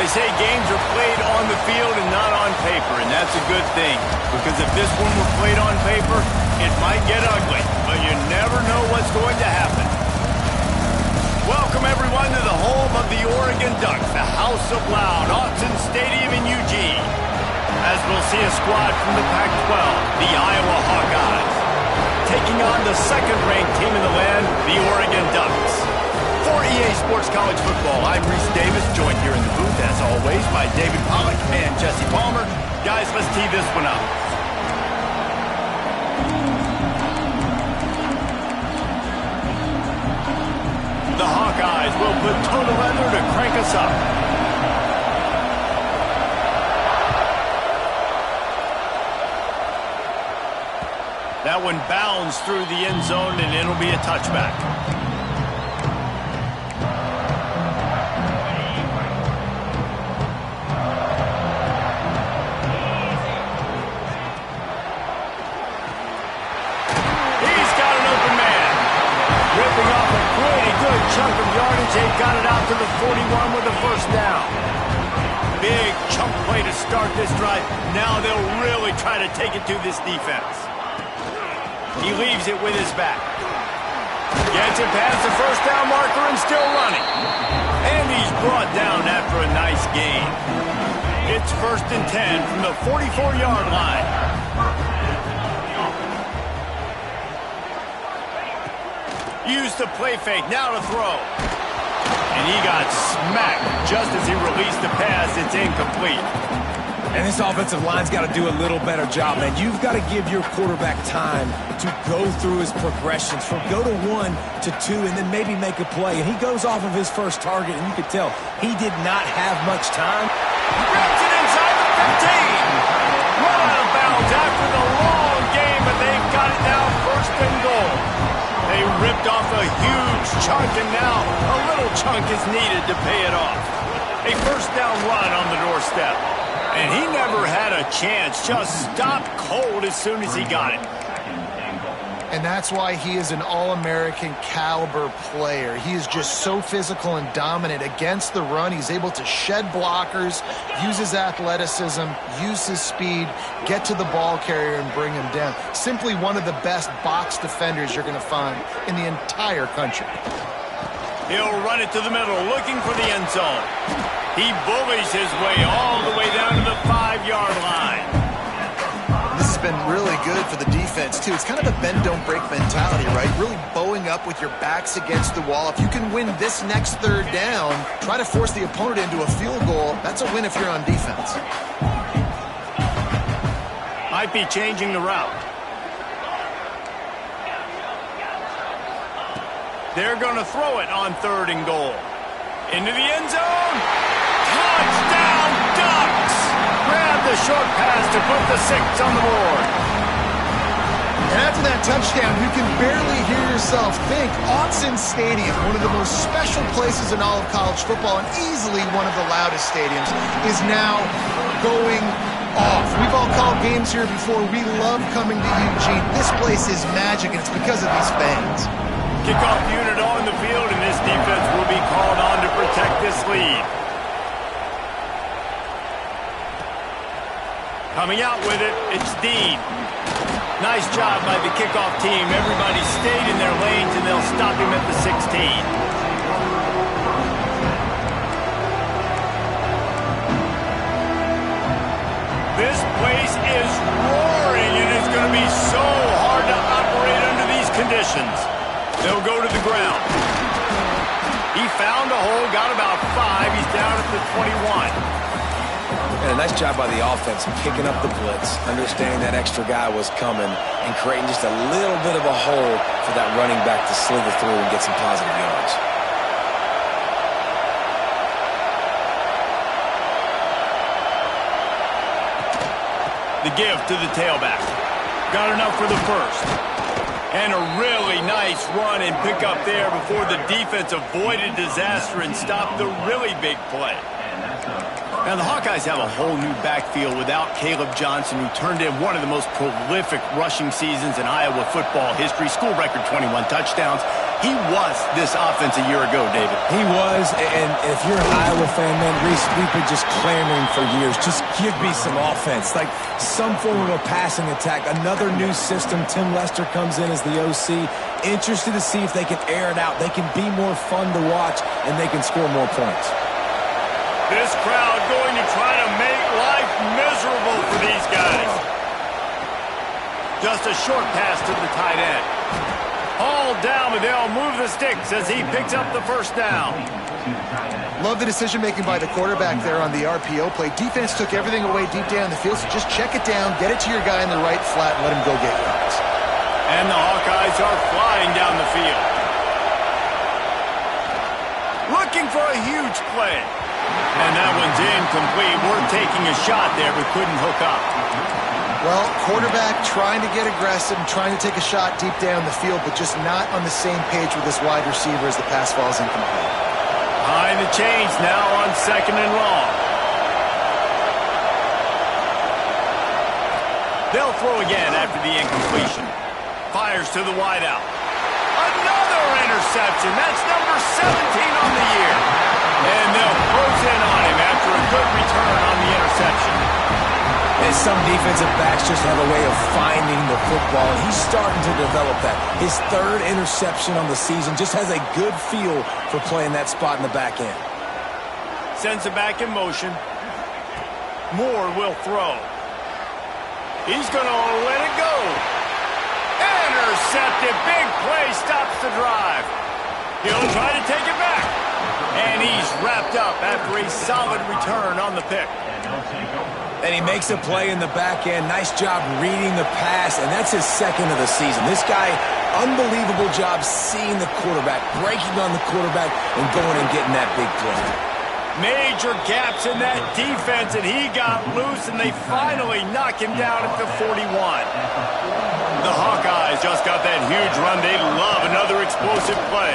They say games are played on the field and not on paper, and that's a good thing. Because if this one were played on paper, it might get ugly. But you never know what's going to happen. Welcome, everyone, to the home of the Oregon Ducks, the House of Loud, Autzen Stadium in Eugene. As we'll see a squad from the Pac-12, the Iowa Hawkeyes, taking on the second-ranked team in the land, the Oregon Ducks. For EA Sports College Football, I'm Reese Davis, joined here in the booth, as always, by David Pollack and Jesse Palmer. Guys, let's tee this one up. The Hawkeyes will put toe to leather to crank us up. That one bounds through the end zone, and it'll be a touchback. He's got an open man. Ripping off a pretty good chunk of yardage. They got it out to the 41 with a first down. Big chunk play to start this drive. Now they'll really try to take it to this defense. He leaves it with his back. Gets it past the first down marker and still running. And he's brought down after a nice gain. It's 1st and 10 from the 44-yard line. Used the play fake, now to throw. And he got smacked just as he released the pass. It's incomplete. And this offensive line's got to do a little better job, man. You've got to give your quarterback time to go through his progressions from go to 1 to 2 and then maybe make a play. And he goes off of his first target, and you could tell he did not have much time. He grabs it inside the 15. Run out of bounds after the long game, but they've got it now 1st and goal. They ripped off a huge chunk, and now a little chunk is needed to pay it off. A first down run on the doorstep. And he never had a chance, just stopped cold as soon as he got it. And that's why he is an All-American caliber player. He is just so physical and dominant against the run. He's able to shed blockers, use his athleticism, use his speed, get to the ball carrier and bring him down. Simply one of the best box defenders you're going to find in the entire country. He'll run it to the middle, looking for the end zone. He bullies his way all the way down to the 5-yard line. This has been really good for the defense, too. It's kind of a bend-don't-break mentality, right? Really bowing up with your backs against the wall. If you can win this next third down, try to force the opponent into a field goal. That's a win if you're on defense. Might be changing the route. They're going to throw it on 3rd and goal. Into the end zone. Touchdown, Ducks! Grab the short pass to put the 6 on the board. And after that touchdown, you can barely hear yourself think. Autzen Stadium, one of the most special places in all of college football and easily one of the loudest stadiums, is now going off. We've all called games here before. We love coming to Eugene. This place is magic, and it's because of these fans. Kickoff unit on the field, and this defense will be called on to protect this lead. Coming out with it, it's Dean. Nice job by the kickoff team. Everybody stayed in their lanes, and they'll stop him at the 16. This place is roaring. It is going to be so hard to operate under these conditions. They'll go to the ground. He found a hole, got about 5. He's down at the 21. And a nice job by the offense picking up the blitz, understanding that extra guy was coming, and creating just a little bit of a hole for that running back to slither through and get some positive yards. The give to the tailback. Got enough for the first. And a really nice run and pick up there before the defense avoided disaster and stopped the really big play. Now, the Hawkeyes have a whole new backfield without Caleb Johnson, who turned in one of the most prolific rushing seasons in Iowa football history. School record 21 touchdowns. He was this offense a year ago, David. He was, and if you're an Iowa fan, man, Reese, we've been just clamoring for years. Just give me some offense, like some form of a passing attack. Another new system. Tim Lester comes in as the OC. Interested to see if they can air it out. They can be more fun to watch, and they can score more points. This crowd going to try to make life miserable for these guys. Just a short pass to the tight end. Hauled down, but they'll move the sticks as he picks up the first down. Love the decision-making by the quarterback there on the RPO play. Defense took everything away deep down the field, so just check it down, get it to your guy in the right flat, and let him go get yards. And the Hawkeyes are flying down the field. Looking for a huge play. And that one's incomplete. We're taking a shot there, but couldn't hook up. Well, quarterback trying to get aggressive and trying to take a shot deep down the field, but just not on the same page with this wide receiver as the pass falls incomplete. Behind the chains now on 2nd and long. They'll throw again after the incompletion. Fires to the wideout. Another interception. That's number 17 on the year. And they'll close in on him after a good return on the interception. And some defensive backs just have a way of finding the football, and he's starting to develop that. His 3rd interception on the season, just has a good feel for playing that spot in the back end. Sends it back in motion. Moore will throw. He's going to let it go. Intercepted. Big play stops the drive. He'll try to take it back. And he's wrapped up after a solid return on the pick. And he makes a play in the back end. Nice job reading the pass, and that's his 2nd of the season. This guy, unbelievable job seeing the quarterback, breaking on the quarterback, and going and getting that big play. Major gaps in that defense, and he got loose, and they finally knock him down at the 41. The Hawkeyes just got that huge run. They love another explosive play.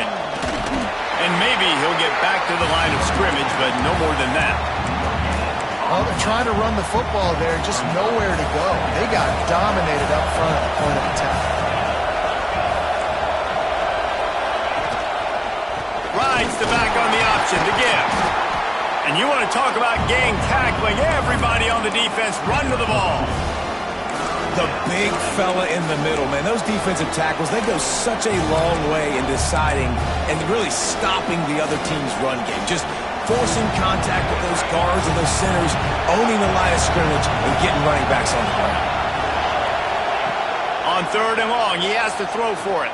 And maybe he'll get back to the line of scrimmage, but no more than that. Well, they're trying to run the football there, just nowhere to go. They got dominated up front at the point of attack. Rides the back on the option to give. And you want to talk about gang tackling. Everybody on the defense run to the ball. The big fella in the middle, man. Those defensive tackles, they go such a long way in deciding and really stopping the other team's run game. Just forcing contact with those guards and those centers, owning the line of scrimmage, and getting running backs on the ground. On 3rd and long, he has to throw for it.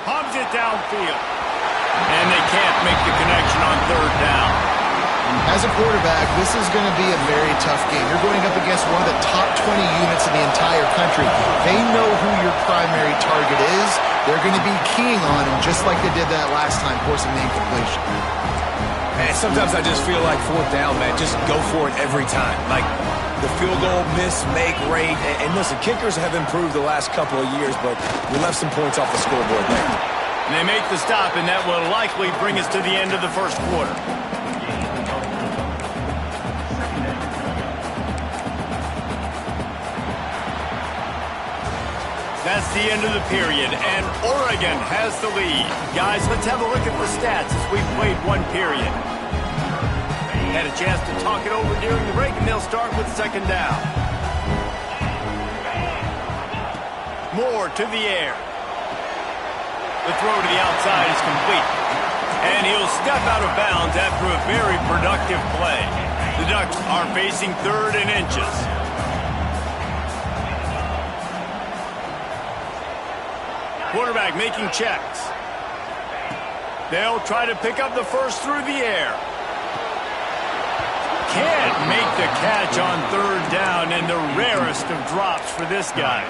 Pumps it downfield. And they can't make the connection on 3rd down. As a quarterback, this is going to be a very tough game. You're going up against one of the top 20 units in the entire country. They know who your primary target is. They're going to be keying on him just like they did that last time, forcing the incompletion. Man, sometimes I just feel like 4th down, man. Just go for it every time. Like the field goal miss, make rate. And listen, kickers have improved the last couple of years, but we left some points off the scoreboard there. And they make the stop, and that will likely bring us to the end of the 1st quarter. That's the end of the period, and Oregon has the lead. Guys, let's have a look at the stats as we played one period. Had a chance to talk it over during the break, and they'll start with 2nd down. Moore to the air. The throw to the outside is complete. And he'll step out of bounds after a very productive play. The Ducks are facing 3rd and inches. Quarterback making checks. They'll try to pick up the first through the air. Can't make the catch on 3rd down, and the rarest of drops for this guy.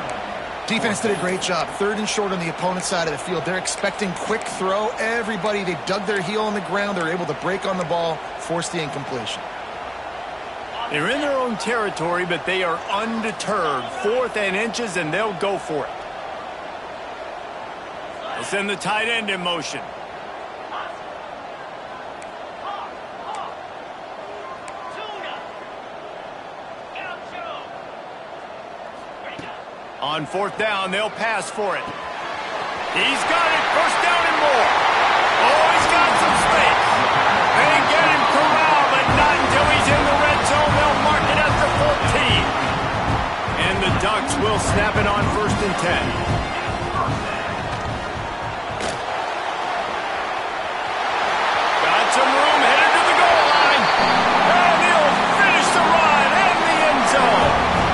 Defense did a great job. 3rd and short on the opponent's side of the field. They're expecting quick throw. Everybody, they dug their heel on the ground. They're able to break on the ball, force the incompletion. They're in their own territory, but they are undeterred. 4th and inches, and they'll go for it. They'll send the tight end in motion. On fourth down, they'll pass for it. He's got it. First down and more. Oh, he's got some space. They get him corralled, but not until he's in the red zone. They'll mark it at the 14. And the Ducks will snap it on 1st and 10. Some room, headed to the goal line. And he'll finish the run in the end zone.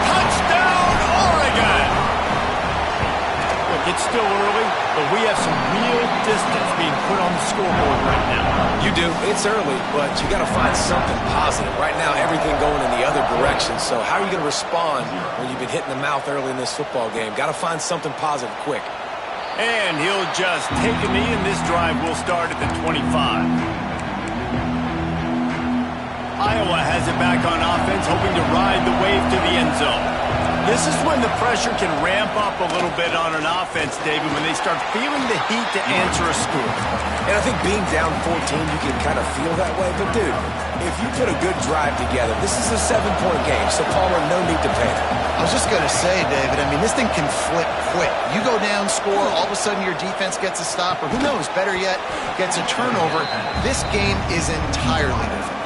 Touchdown, Oregon. Look, it's still early, but we have some real distance being put on the scoreboard right now. You do. It's early, but you got to find something positive. Right now, everything going in the other direction. So how are you going to respond when you've been hit in the mouth early in this football game? Got to find something positive quick. And he'll just take a knee, and this drive will start at the 25. Iowa has it back on offense, hoping to ride the wave to the end zone. This is when the pressure can ramp up a little bit on an offense, David, when they start feeling the heat to answer a score. And I think being down 14, you can kind of feel that way. But, dude, if you put a good drive together, this is a 7-point game, so, Palmer, no need to panic. I was just going to say, David, I mean, this thing can flip quick. You go down, score, all of a sudden your defense gets a stop, or who knows, better yet, gets a turnover. This game is entirely different.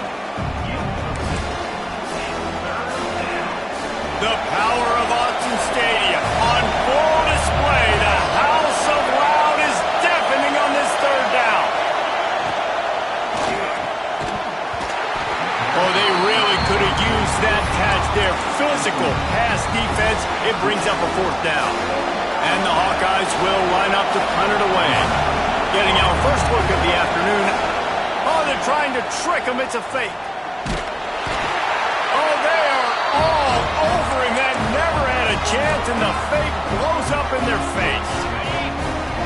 The power of Autzen Stadium on full display. The house of loud is deafening on this third down. Oh, they really could have used that catch there. Physical pass defense. It brings up a 4th down. And the Hawkeyes will line up to punt it away. Getting our first look of the afternoon. Oh, they're trying to trick him. It's a fake. Oh, they are all over him. That never had a chance, and the fake blows up in their face.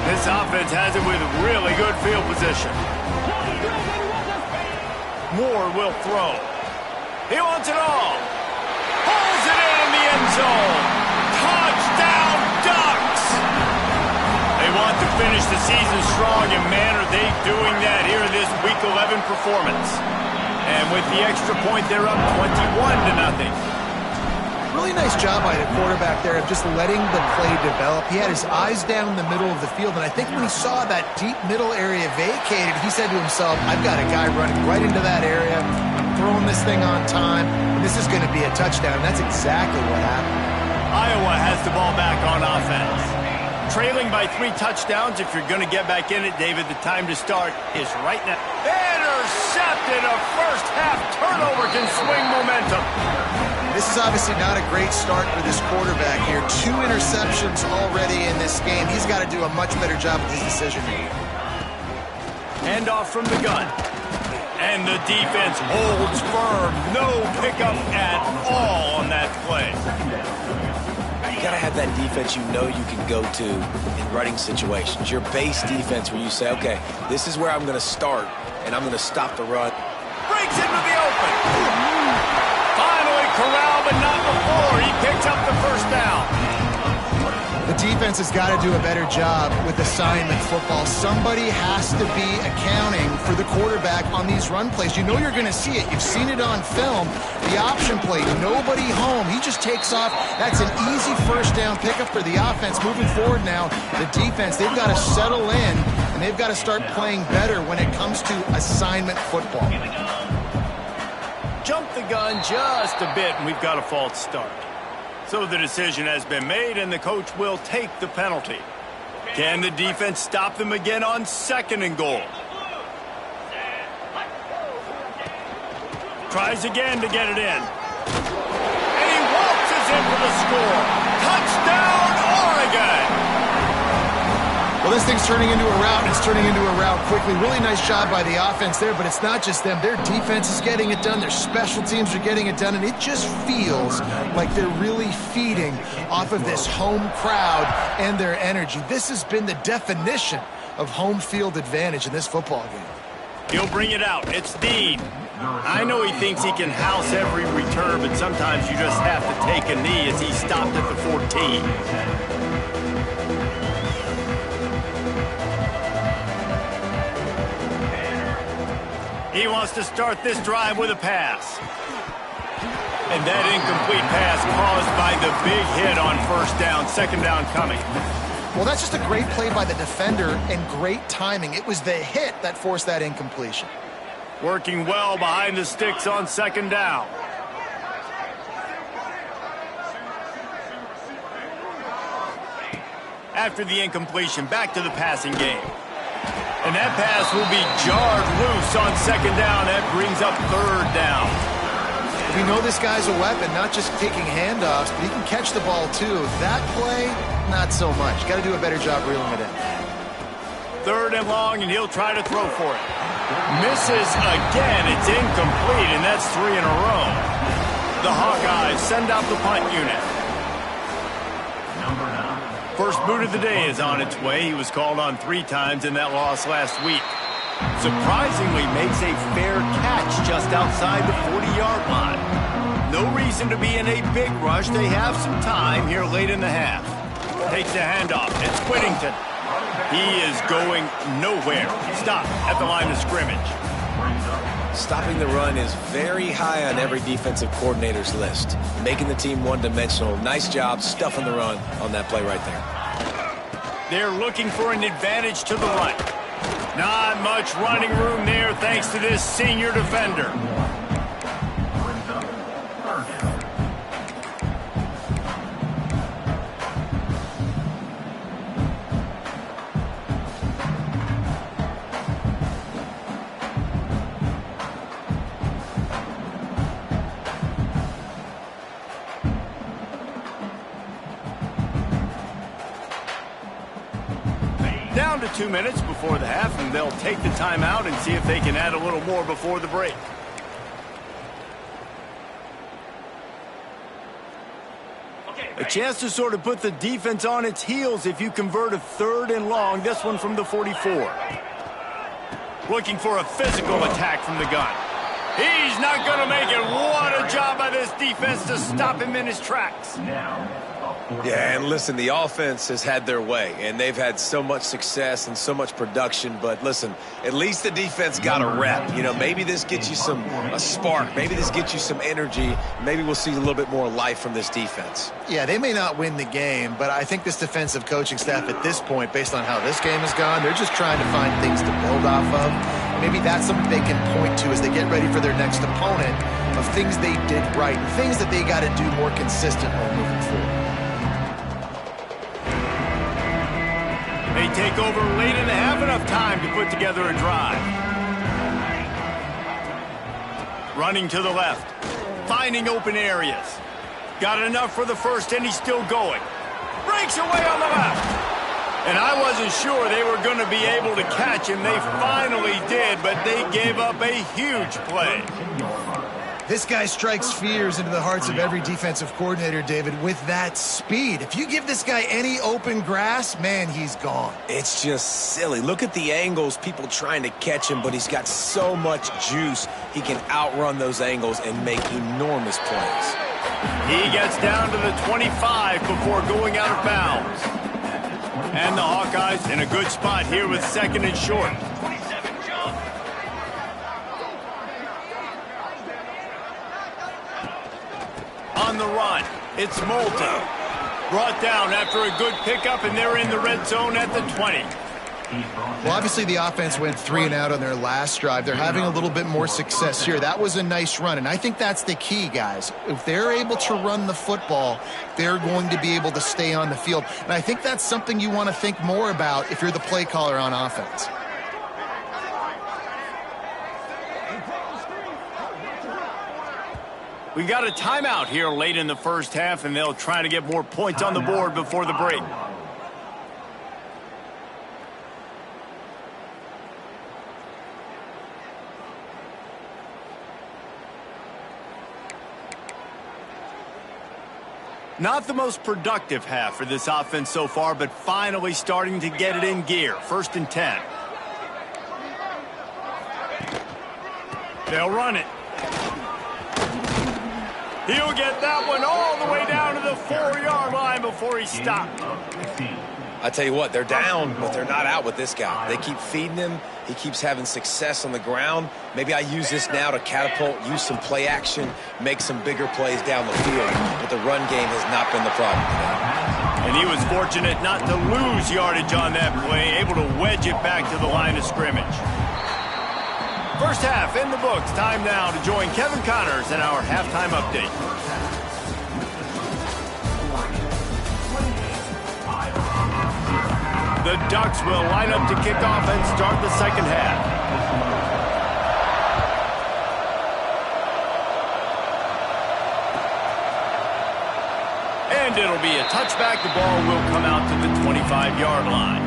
This offense has it with really good field position. Moore will throw. He wants it all. Pulls it in the end zone. Touchdown, Ducks! They want to finish the season strong, and man, are they doing that here in this Week 11 performance. And with the extra point, they're up 21-0. Really nice job by the quarterback there of just letting the play develop. He had his eyes down the middle of the field, and I think when he saw that deep middle area vacated, he said to himself, I've got a guy running right into that area. I'm throwing this thing on time, and this is going to be a touchdown. And that's exactly what happened. Iowa has the ball back on offense. Trailing by 3 touchdowns. If you're going to get back in it, David, the time to start is right now. Intercepted. A first-half turnover can swing momentum. This is obviously not a great start for this quarterback here. 2 interceptions already in this game. He's got to do a much better job with his decision-making. Handoff from the gun. And the defense holds firm. No pickup at all on that play. You got to have that defense you know you can go to in running situations. Your base defense where you say, okay, this is where I'm going to start, and I'm going to stop the run. Breaks into the open. Finally corralled, but not before. He picks up the first down. The defense has got to do a better job with assignment football. Somebody has to be accounting for the quarterback on these run plays. You know you're going to see it. You've seen it on film. The option play, nobody home. He just takes off. That's an easy first down pickup for the offense. Moving forward now, the defense, they've got to settle in, and they've got to start playing better when it comes to assignment football. Jump the gun just a bit, and we've got a false start. So the decision has been made, and the coach will take the penalty. Can the defense stop them again on 2nd and goal? Tries again to get it in. And he waltzes in for the score. Touchdown, Oregon! Well, this thing's turning into a rout, and it's turning into a rout quickly. Really nice job by the offense there, but it's not just them. Their defense is getting it done. Their special teams are getting it done, and it just feels like they're really feeding off of this home crowd and their energy. This has been the definition of home field advantage in this football game. He'll bring it out. It's Dean. I know he thinks he can house every return, but sometimes you just have to take a knee as he stopped at the 14. He wants to start this drive with a pass. And that incomplete pass caused by the big hit on first down, second down coming. Well, that's just a great play by the defender and great timing. It was the hit that forced that incompletion. Working well behind the sticks on second down. After the incompletion, back to the passing game. And that pass will be jarred loose on second down. That brings up third down. We know this guy's a weapon, not just taking handoffs, but he can catch the ball too. That play, not so much. Got to do a better job reeling it in. Third and long, and he'll try to throw for it. Misses again. It's incomplete, and that's 3 in a row. The Hawkeyes send out the punt unit. First boot of the day is on its way. He was called on 3 times in that loss last week. Surprisingly makes a fair catch just outside the 40-yard line. No reason to be in a big rush. They have some time here late in the half. Takes the handoff. It's Whittington. He is going nowhere. Stop at the line of scrimmage. Stopping the run is very high on every defensive coordinator's list. Making the team one-dimensional. Nice job stuffing the run on that play right there. They're looking for an advantage to the right. Not much running room there thanks to this senior defender. Down to 2 minutes before the half, and they'll take the timeout and see if they can add a little more before the break. A chance to sort of put the defense on its heels if you convert a third and long. This one from the 44. Looking for a physical attack from the gun. He's not going to make it. What a job by this defense to stop him in his tracks. Yeah, and listen, the offense has had their way, and they've had so much success and so much production. But listen, at least the defense got a rep. You know, maybe this gets you a spark. Maybe this gets you some energy. Maybe we'll see a little bit more life from this defense. Yeah, they may not win the game, but I think this defensive coaching staff at this point, based on how this game has gone, they're just trying to find things to build off of. Maybe that's something they can point to as they get ready for their next opponent of things they did right and things that they got to do more consistently moving forward. They take over late in the half, enough time to put together a drive. Running to the left, finding open areas. Got enough for the first, and he's still going. Breaks away on the left. And I wasn't sure they were going to be able to catch him. They finally did, but they gave up a huge play. This guy strikes fears into the hearts of every defensive coordinator, David, with that speed. If you give this guy any open grass, man, he's gone. It's just silly. Look at the angles, people trying to catch him, but he's got so much juice. He can outrun those angles and make enormous plays. He gets down to the 25 before going out of bounds. And the Hawkeyes in a good spot here with second and short. On the run, it's Moulton. Brought down after a good pickup, and they're in the red zone at the 20. Well, obviously the offense went 3 and out on their last drive. They're having a little bit more success here. That was a nice run, and I think that's the key, guys. If they're able to run the football, they're going to be able to stay on the field. And I think that's something you want to think more about if you're the play caller on offense. We got a timeout here late in the first half, and they'll try to get more points on the board before the break. Not the most productive half for this offense so far, but finally starting to get it in gear. 1st and 10. They'll run it. He'll get that one all the way down to the 4-yard line before he stopped. I tell you what, they're down, but they're not out with this guy. They keep feeding him. He keeps having success on the ground. Maybe I use this now to catapult, use some play action, make some bigger plays down the field. But the run game has not been the problem today. And he was fortunate not to lose yardage on that play, able to wedge it back to the line of scrimmage. First half in the books. Time now to join Kevin Connors in our halftime update. The Ducks will line up to kick off and start the second half. And it'll be a touchback. The ball will come out to the 25-yard line.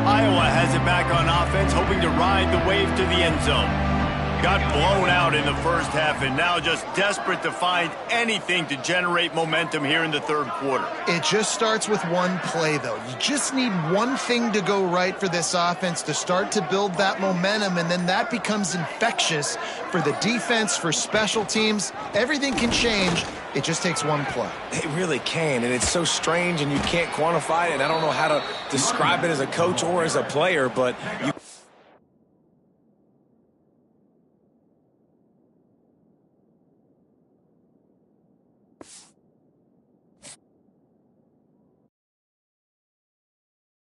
Iowa has it back on offense, hoping to ride the wave to the end zone. Got blown out in the first half and now just desperate to find anything to generate momentum here in the third quarter. It just starts with one play, though. You just need one thing to go right for this offense to start to build that momentum, and then that becomes infectious for the defense, for special teams. Everything can change. It just takes one play. It really can, and it's so strange, and you can't quantify it, and I don't know how to describe it as a coach or as a player, but you